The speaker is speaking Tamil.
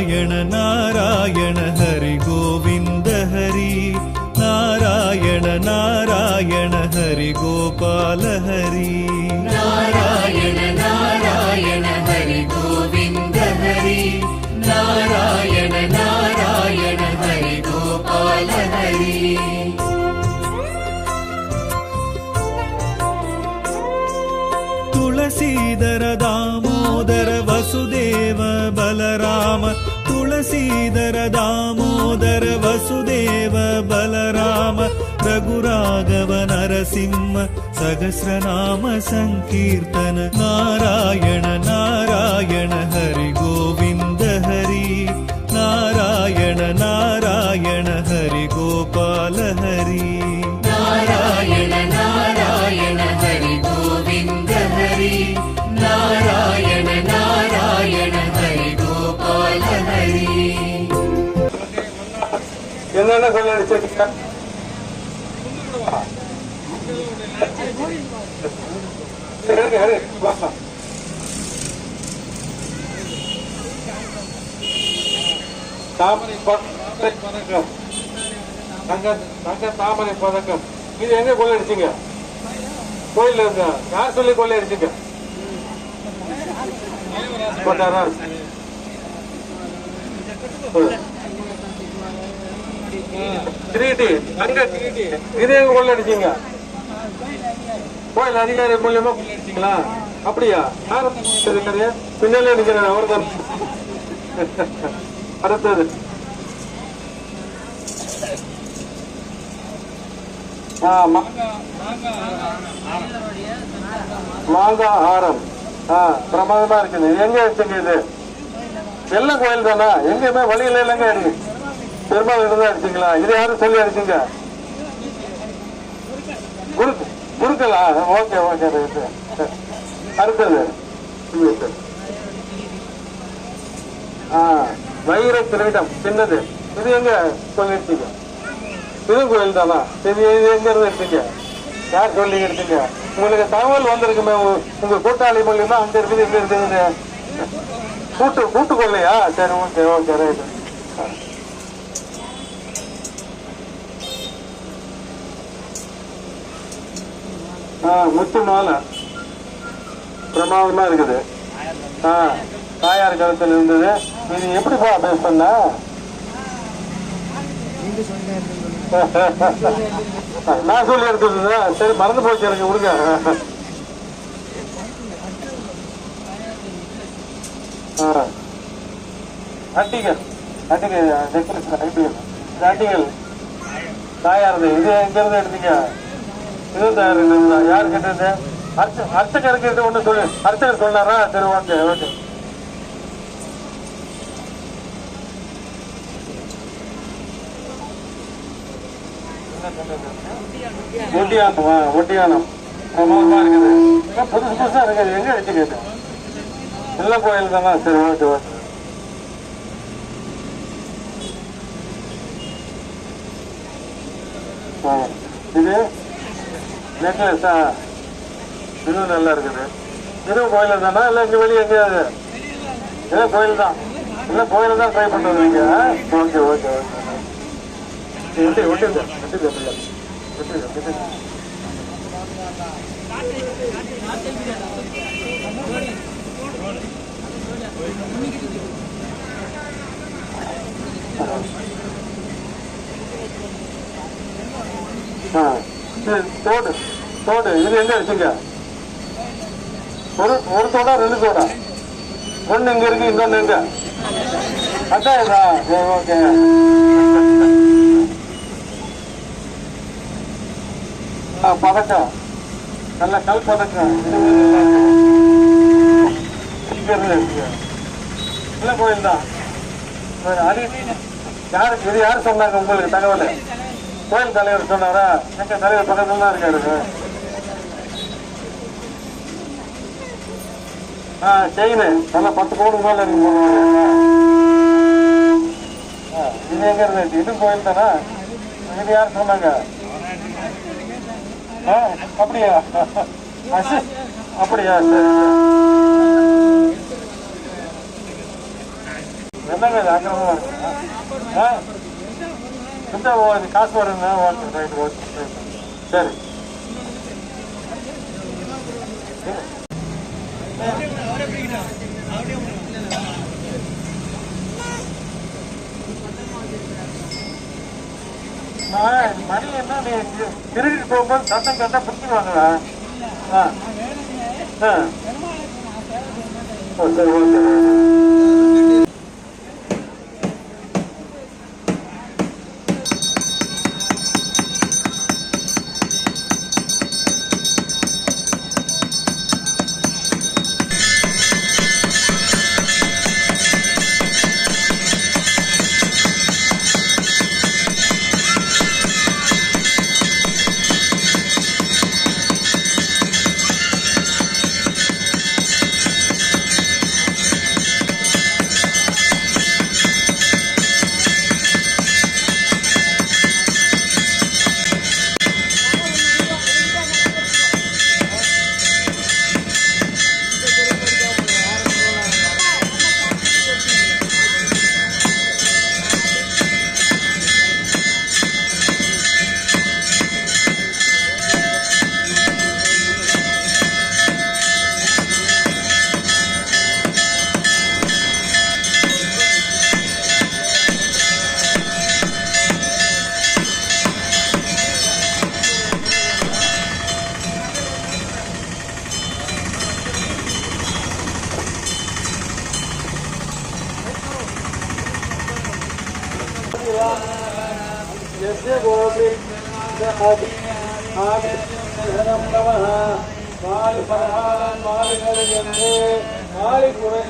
நாராயண நாராயண ஹரி கோவிந்த ஹரி நாராயண நாராயண ஹரி கோபால ஹரி நாராயண நாராயண ஹரி கோவிந்த ஹரி நாராயண நாராயண ஹரி கோபால ஹரி துளசீதர தாமோதர வசுதேவ பலராம துளசீதர தாமோதர வசுதேவ பலராம ரகுராகவ நரசிம்ம சகஸ்ரநாம சங்கீர்த்தன நாராயண நாராயண ஹரி கோவிந்த ஹரி நாராயண நாராயண ஹரி கோபால ஹரி நாராயண நாராயண ஹரி கோவிந்த ஹரி நாராயண நாராயண ஹரி கோபால ஹரி என்னென்ன சொல்ல அடிச்சிருக்கீங்க? தாமரை பதக்கம், தங்க தாமரை பதக்கம், இது எங்க கொள்ளடிச்சீங்க? கோயில இருந்த யார் சொல்லி கொள்ளடிச்சீங்க? போட்டாரா? கிரீட்டி, தங்க கிரீட்டி, இது எங்க கொள்ளடிச்சீங்க? கோயில் அதிகாரி மூலியமா கொள்ளடிச்சீங்களா? அப்படியா? யாரு பின்னாலே நிக்கிறார் அவர் தான். அடுத்தது மாங்காய் ஆரம், பிரமாதமா இருக்குது. எங்க வச்சுங்க? இது எல்லாம் கோயில் தானா? எங்கேயுமே வழியில இல்லைங்க இருக்கு. பெருமாள் தான் அடிச்சீங்களா? இது யாரும் சொல்லி அடிச்சீங்க? குருக்களா? Okay okay. அடுத்தது வைர கிரீடம் சின்னது, இது எங்க சொல்லிருக்கீங்க? இது கோயில் தானா? இது எங்க இருந்து எடுத்தீங்க? யார் சொல்லி எடுத்தீங்க? உங்களுக்கு தகவல் வந்திருக்குமே உங்க கூட்டாளி மூலியமா? அங்க இருக்குது இங்க இருக்குது கூட்டு கொள்ளையா? சரி ஓகே ஓகே ரைட். முத்து மாலை பிரமாதமா இருக்குது. தாயார் காலத்தில் இருந்தது. இது எப்படிப்பா பேஸ் பண்ண? நான் சொல்லி எடுத்துருந்தா சரி, மறந்து போச்சு எனக்கு, விடுங்க. அட்டிகள் அட்டிகள் தாயார், இது எங்க இருந்து எடுத்தீங்க? இது தயார் யாரு கேட்டது? அர்ச்சகர் கிட்ட ஒண்ணு சொல்லு. அர்ச்சகர் சொன்னாரா? சரி ஓகே ஓகே. ஒட்டியானம் பிரமாதமா இருக்குது. புதுசு புதுசா இருக்குது. எங்க அடிச்சுக்கிட்டு? எல்லா கோயில் தானா? சரி ஓகே ஓகே. இது நெக்லஸா? இதுவும் நல்லா இருக்குது. இதுவும் கோயில தானா? இல்ல இங்க வெளியே எங்கேயாவது? ஏதோ கோயில் தான். இல்ல கோயில தான் ட்ரை பண்றது நீங்க? Okay okay okay. தோடு தோடு, இது எங்க அடிச்சுங்க? ஒரு தோடா ரெண்டு தோடா? ஒண்ணு இங்க இருக்கு, இன்னொன்னு எங்க? அதான் இதா? ஓகே. பதக்கம் நல்ல கல் பதக்கம். இல்ல கோயில் தான். யாருக்கு இது? யாரு சொன்னாங்க உங்களுக்கு தகவல்? கோயில் தலைவர் சொன்னாரா? எங்க தலைவர் பக்கத்துல தான் இருக்காரு. செயின் நல்லா 10 பவுனுக்கு மேல இருக்கு. இது எங்க இருந்து? இது கோயில் தானா? இது யாரு சொன்னாங்க? அப்படியா? அப்படியா? சரி என்னங்க இது ஆக்கிரமமா இருக்குங்க? காசு வருங்க. ஓகே ரைட் ஓகே சரி. மணி என்ன நீ திருடிட்டு போகும்போது சத்தம் கேட்டா பிடிச்சிக்குவாங்களா? சரி ஓகே. यस्य गोविन्दहरिहरं नमः मालिफलहारं मालिकरजन्ते मालिकुरैः